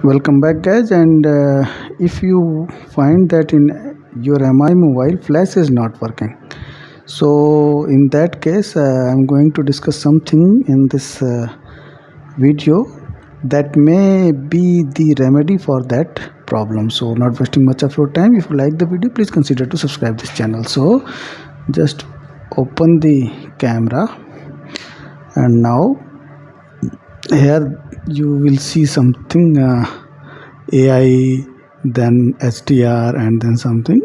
Welcome back, guys. And if you find that in your MI mobile flash is not working, so in that case I'm going to discuss something in this video that may be the remedy for that problem. So not wasting much of your time, if you like the video, please consider to subscribe this channel. So just open the camera, and now here you will see something AI, then HDR, and then something.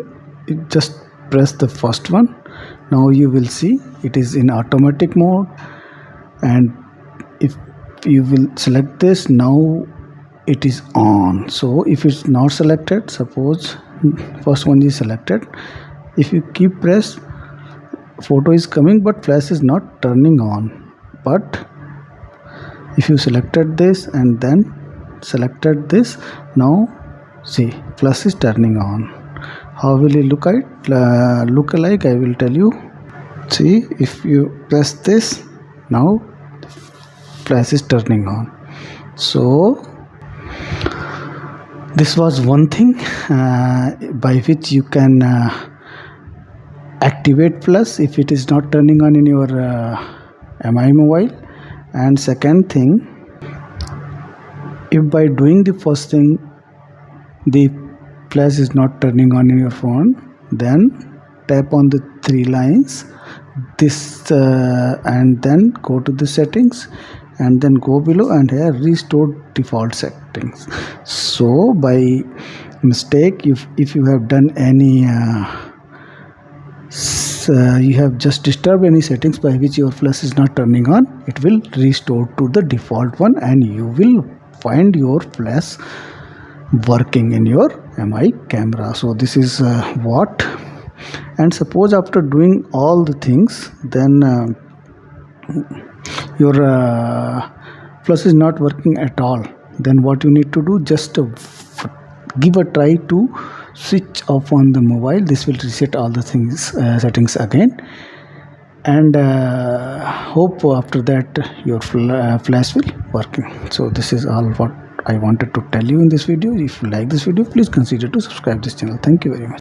Just press the first one. Now you will see it is in automatic mode, and if you will select this, now it is on. So if it's not selected, suppose first one is selected, if you keep press, photo is coming but flash is not turning on. But if you selected this and then selected this, now see flash is turning on. How will it look like? I will tell you. See, if you press this, now flash is turning on. So this was one thing by which you can activate flash if it is not turning on in your MI mobile. And second thing, if by doing the first thing the flash is not turning on in your phone, then tap on the three lines, this and then go to the settings, and then go below and here restore default settings. So by mistake, if you have done any you have just disturbed any settings by which your flash is not turning on, it will restore to the default one, and you will find your flash working in your MI camera. So this is what. And suppose after doing all the things, then your flash is not working at all, then what you need to do, just give a try to switch off on the mobile. This will reset all the things settings again, and hope after that your flash will working. So this is all what I wanted to tell you in this video. If you like this video, please consider to subscribe this channel. Thank you very much.